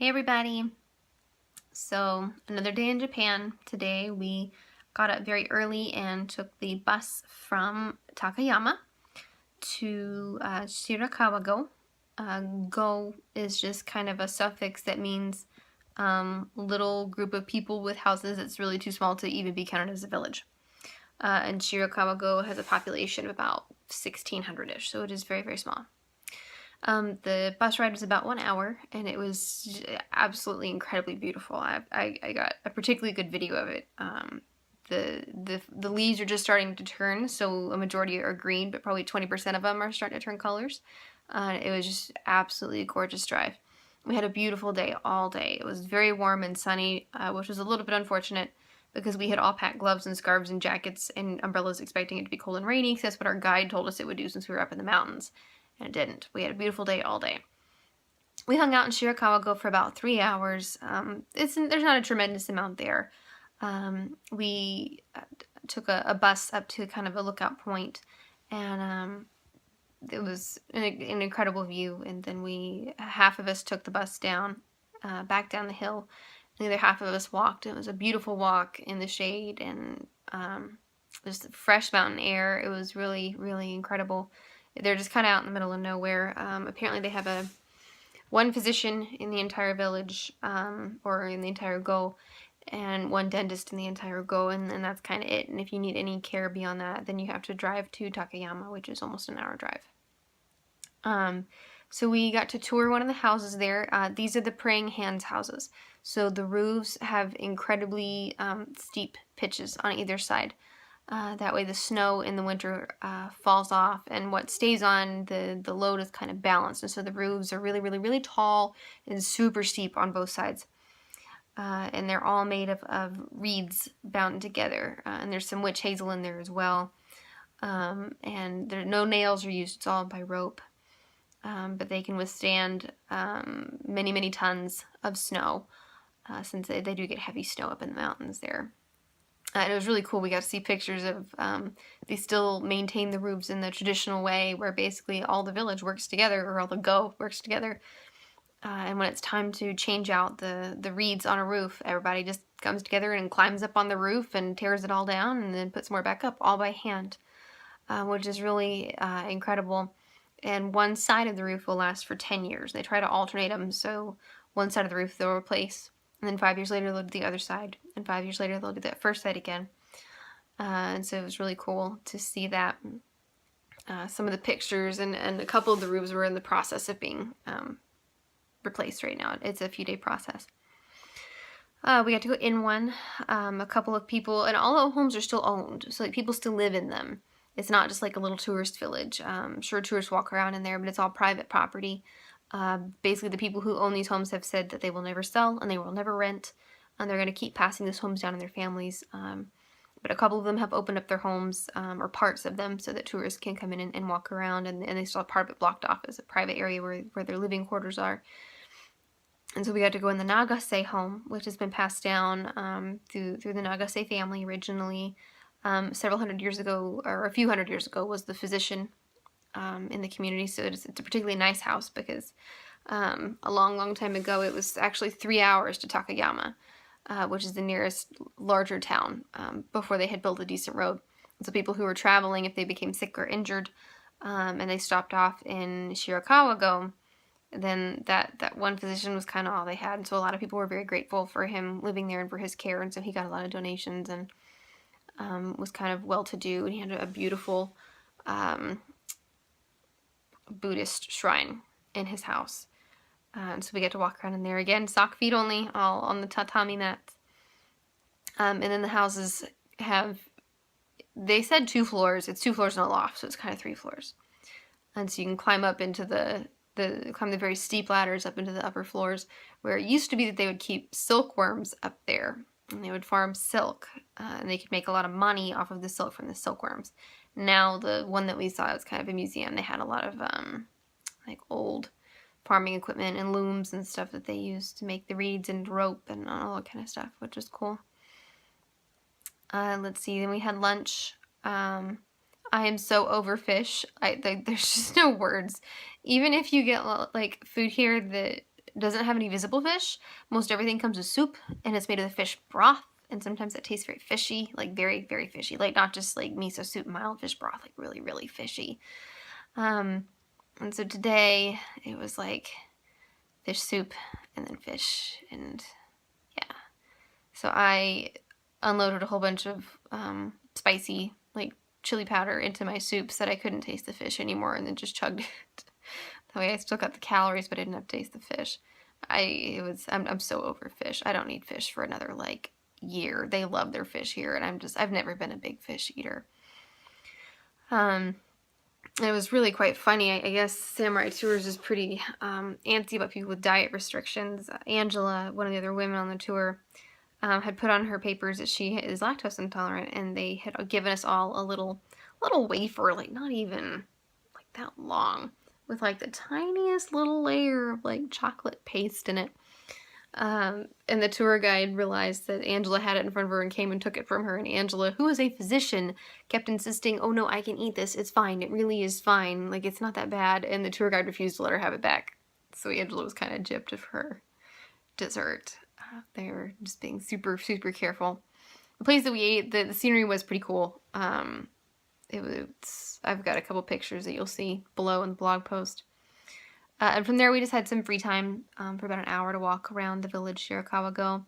Hey everybody! So another day in Japan. Today we got up very early and took the bus from Takayama to Shirakawa-go. Go is just kind of a suffix that means little group of people with houses that's really too small to even be counted as a village. And Shirakawa-go has a population of about 1,600-ish, so it is very, very small. The bus ride was about 1 hour, and it was absolutely incredibly beautiful. I got a particularly good video of it. The leaves are just starting to turn, so a majority are green, but probably 20% of them are starting to turn colors. It was just absolutely a gorgeous drive. We had a beautiful day all day. It was very warm and sunny, which was a little bit unfortunate because we had all packed gloves and scarves and jackets and umbrellas expecting it to be cold and rainy, because that's what our guide told us it would do since we were up in the mountains. And it didn't. We had a beautiful day all day. We hung out in Shirakawa-go for about 3 hours. There's not a tremendous amount there. We took a bus up to kind of a lookout point, and it was an incredible view. And then half of us took the bus down, back down the hill. The other half of us walked. It was a beautiful walk in the shade and just fresh mountain air. It was really, really incredible. They're just kind of out in the middle of nowhere. Apparently they have one physician in the entire village, or in the entire Go, and one dentist in the entire Go, and that's kind of it. And if you need any care beyond that, then you have to drive to Takayama, which is almost an hour drive. So we got to tour one of the houses there. These are the praying hands houses. So the roofs have incredibly steep pitches on either side. That way the snow in the winter falls off, and what stays on the load is kind of balanced. And so the roofs are really, really, really tall and super steep on both sides. And they're all made of reeds bound together. And there's some witch hazel in there as well. And no nails are used. It's all by rope. But they can withstand many, many tons of snow, since they do get heavy snow up in the mountains there. And it was really cool. We got to see pictures of, they still maintain the roofs in the traditional way where basically all the village works together, or all the Go works together. And when it's time to change out the reeds on a roof, everybody just comes together and climbs up on the roof and tears it all down and then puts more back up, all by hand, which is really incredible. And one side of the roof will last for 10 years. They try to alternate them, so one side of the roof they'll replace, and then 5 years later they'll do the other side, and 5 years later they'll do that first side again. And so it was really cool to see that. Some of the pictures and a couple of the roofs were in the process of being replaced right now. It's a few-day process. We got to go in one. A couple of people, and all the homes are still owned, so like, people still live in them. It's not just like a little tourist village. Sure, tourists walk around in there, but it's all private property. Basically, the people who own these homes have said that they will never sell and they will never rent, and they're going to keep passing these homes down in their families. But a couple of them have opened up their homes, or parts of them, so that tourists can come in and walk around, and they still have part of it blocked off as a private area where their living quarters are. And so we got to go in the Nagase home, which has been passed down through the Nagase family originally. Several hundred years ago, or a few hundred years ago, was the physician in the community. So it's a particularly nice house because a long, long time ago, it was actually 3 hours to Takayama, which is the nearest larger town, before they had built a decent road. And so people who were traveling, if they became sick or injured, and they stopped off in Shirakawa-go, then that one physician was kind of all they had. And so a lot of people were very grateful for him living there and for his care. And so he got a lot of donations and was kind of well-to-do. And he had a beautiful Buddhist shrine in his house. And so we get to walk around in there again, sock feet only, all on the tatami mats. And then the houses have, they said 2 floors. It's 2 floors and a loft, so it's kind of 3 floors. And so you can climb up into climb the very steep ladders up into the upper floors, where it used to be that they would keep silkworms up there, and they would farm silk, and they could make a lot of money off of the silk from the silkworms. Now the one that we saw was kind of a museum. They had a lot of like old farming equipment and looms and stuff that they used to make the reeds and rope and all that kind of stuff, which was cool. Let's see, then we had lunch. I am so over fish. There's just no words. Even if you get like food here that doesn't have any visible fish. Most everything comes with soup, and it's made of the fish broth, and sometimes it tastes very fishy, like very, very fishy. Like not just like miso soup, mild fish broth, like really, really fishy. And so today it was like fish soup and then fish, and yeah. So I unloaded a whole bunch of spicy, like chili powder into my soup so that I couldn't taste the fish anymore, and then just chugged it. That way I still got the calories, but I didn't have to taste the fish. I'm so over fish. I don't need fish for another like year. They love their fish here, and I've never been a big fish eater. It was really quite funny. I guess Samurai Tours is pretty antsy about people with diet restrictions. Angela, one of the other women on the tour, had put on her papers that she is lactose intolerant, and they had given us all a little wafer, like not even like that long, with like the tiniest little layer of like chocolate paste in it. And the tour guide realized that Angela had it in front of her and came and took it from her, and Angela, who is a physician, kept insisting, oh no, I can eat this, it's fine, it really is fine, like it's not that bad, and the tour guide refused to let her have it back. So Angela was kind of gypped of her dessert. They were just being super, super careful. The place that we ate, the scenery was pretty cool. I've got a couple pictures that you'll see below in the blog post. And from there, we just had some free time for about an hour to walk around the village Shirakawa-go.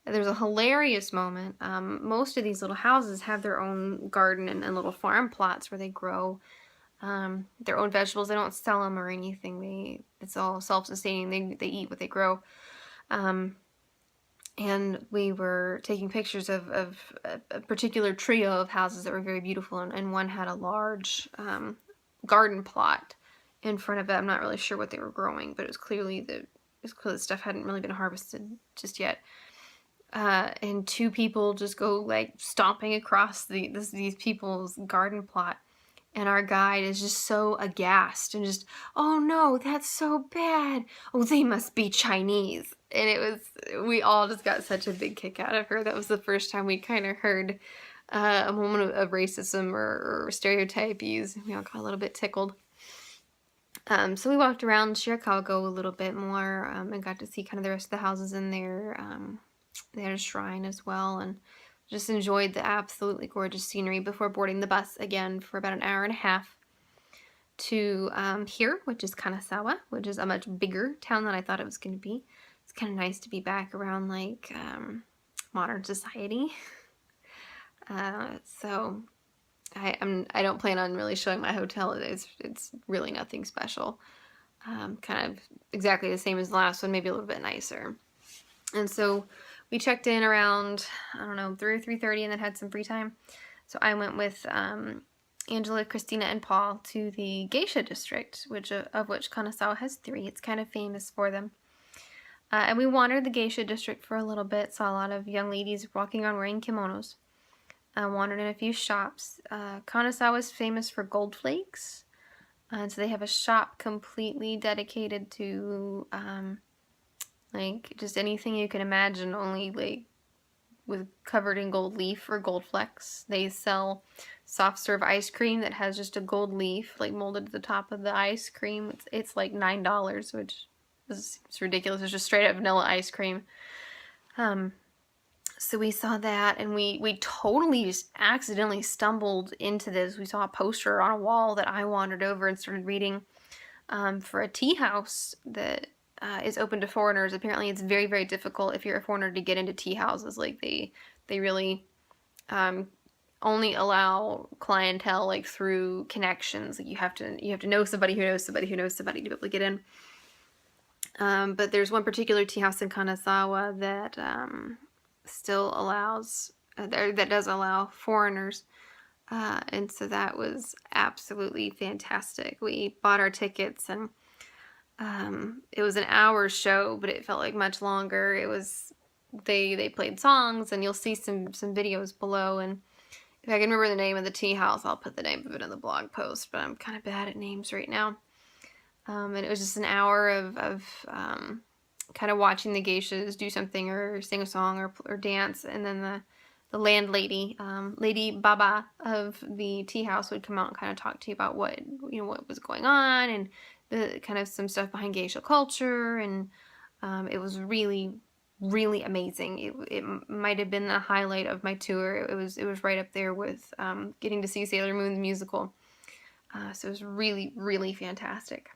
There's a hilarious moment. Most of these little houses have their own garden and little farm plots where they grow their own vegetables. They don't sell them or anything. It's all self-sustaining. They eat what they grow. And we were taking pictures of a particular trio of houses that were very beautiful, and one had a large garden plot in front of it. I'm not really sure what they were growing, but it was clearly the stuff hadn't really been harvested just yet. And two people just go like stomping across these people's garden plot, and our guide is just so aghast and just, oh no, that's so bad. Oh, they must be Chinese. And we all just got such a big kick out of her. That was the first time we kind of heard a moment of racism or stereotype used. We all got a little bit tickled. So we walked around Shirakawa-go a little bit more and got to see kind of the rest of the houses in there. They had a shrine as well, and just enjoyed the absolutely gorgeous scenery before boarding the bus again for about an hour and a half to here, which is Kanazawa, which is a much bigger town than I thought it was going to be. It's kind of nice to be back around like modern society. So I don't plan on really showing my hotel. It's really nothing special. Kind of exactly the same as the last one, maybe a little bit nicer. And so we checked in around, I don't know, 3 or 3:30, and then had some free time. So I went with Angela, Christina, and Paul to the geisha district, of which Kanazawa has 3. It's kind of famous for them. And we wandered the geisha district for a little bit, saw a lot of young ladies walking around wearing kimonos. Wandered in a few shops. Kanazawa is famous for gold flakes, and so they have a shop completely dedicated to like just anything you can imagine, only like covered in gold leaf or gold flecks. They sell soft serve ice cream that has just a gold leaf like molded to the top of the ice cream. It's like $9, which is ridiculous. It's just straight up vanilla ice cream. So we saw that, and we totally just accidentally stumbled into this. We saw a poster on a wall that I wandered over and started reading for a tea house that is open to foreigners. Apparently it's very, very difficult if you're a foreigner to get into tea houses. Like they really only allow clientele like through connections. Like you have to know somebody who knows somebody who knows somebody to be able to get in. But there's one particular tea house in Kanazawa that still allows that does allow foreigners, and so that was absolutely fantastic. We bought our tickets, and it was an hour show, but it felt like much longer. It was they played songs, and you'll see some videos below, and if I can remember the name of the tea house, I'll put the name of it in the blog post, but I'm kind of bad at names right now. And it was just an hour of kind of watching the geishas do something or sing a song or dance, and then the landlady, Lady Baba of the tea house, would come out and kind of talk to you about what was going on, and the kind of some stuff behind geisha culture, and It was really, really amazing. It might have been the highlight of my tour. It was right up there with getting to see Sailor Moon the musical. So it was really, really fantastic.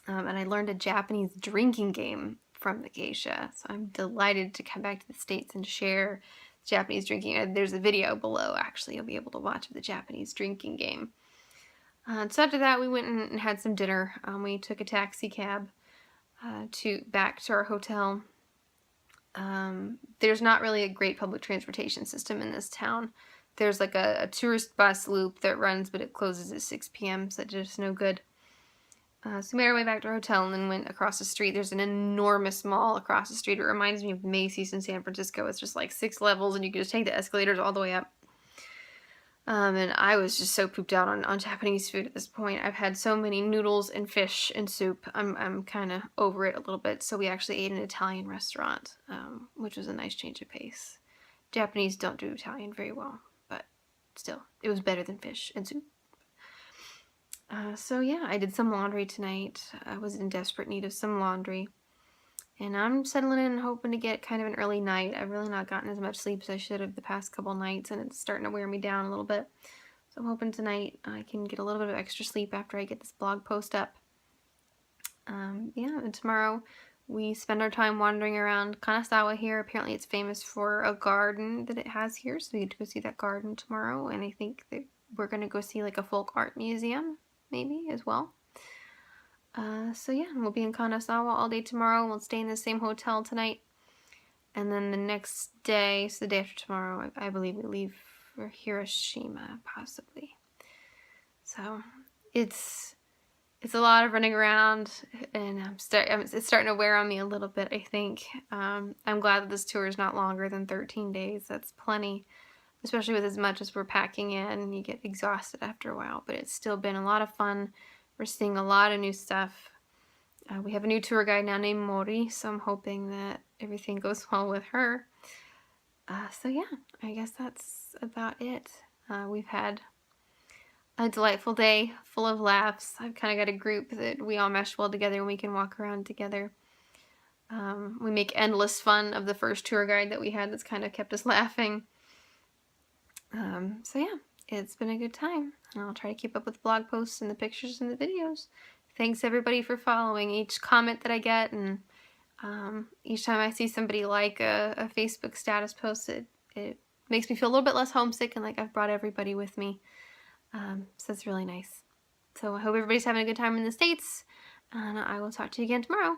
And I learned a Japanese drinking game from the geisha. So I'm delighted to come back to the States and share Japanese drinking. There's a video below, actually, you'll be able to watch the Japanese drinking game. So after that, we went and had some dinner. We took a taxi cab back to our hotel. There's not really a great public transportation system in this town. There's like a tourist bus loop that runs, but it closes at 6 p.m., so that's just no good. So we made our way back to our hotel and then went across the street. There's an enormous mall across the street. It reminds me of Macy's in San Francisco. It's just like 6 levels, and you can just take the escalators all the way up. And I was just so pooped out on Japanese food at this point. I've had so many noodles and fish and soup. I'm kind of over it a little bit. So we actually ate in an Italian restaurant, which was a nice change of pace. Japanese don't do Italian very well, but still, it was better than fish and soup. So yeah, I did some laundry tonight. I was in desperate need of some laundry. And I'm settling in and hoping to get kind of an early night. I've really not gotten as much sleep as I should have the past couple nights, and it's starting to wear me down a little bit. So I'm hoping tonight I can get a little bit of extra sleep after I get this blog post up. Yeah, and tomorrow we spend our time wandering around Kanazawa here. Apparently it's famous for a garden that it has here, so we get to go see that garden tomorrow. And I think that we're going to go see like a folk art museum, maybe, as well. So yeah, we'll be in Kanazawa all day tomorrow. We'll stay in the same hotel tonight. And then the next day, so the day after tomorrow, I believe we leave for Hiroshima, possibly. So it's a lot of running around, and it's starting to wear on me a little bit, I think. I'm glad that this tour is not longer than 13 days. That's plenty, especially with as much as we're packing in. You get exhausted after a while, but it's still been a lot of fun. We're seeing a lot of new stuff. We have a new tour guide now named Mori, so I'm hoping that everything goes well with her. So yeah, I guess that's about it. We've had a delightful day full of laughs. I've kind of got a group that we all mesh well together and we can walk around together. We make endless fun of the first tour guide that we had that's kind of kept us laughing. So yeah, it's been a good time. And I'll try to keep up with blog posts and the pictures and the videos. Thanks everybody for following. Each comment that I get and each time I see somebody like a Facebook status post, it makes me feel a little bit less homesick and like I've brought everybody with me. So it's really nice. So I hope everybody's having a good time in the States, and I will talk to you again tomorrow.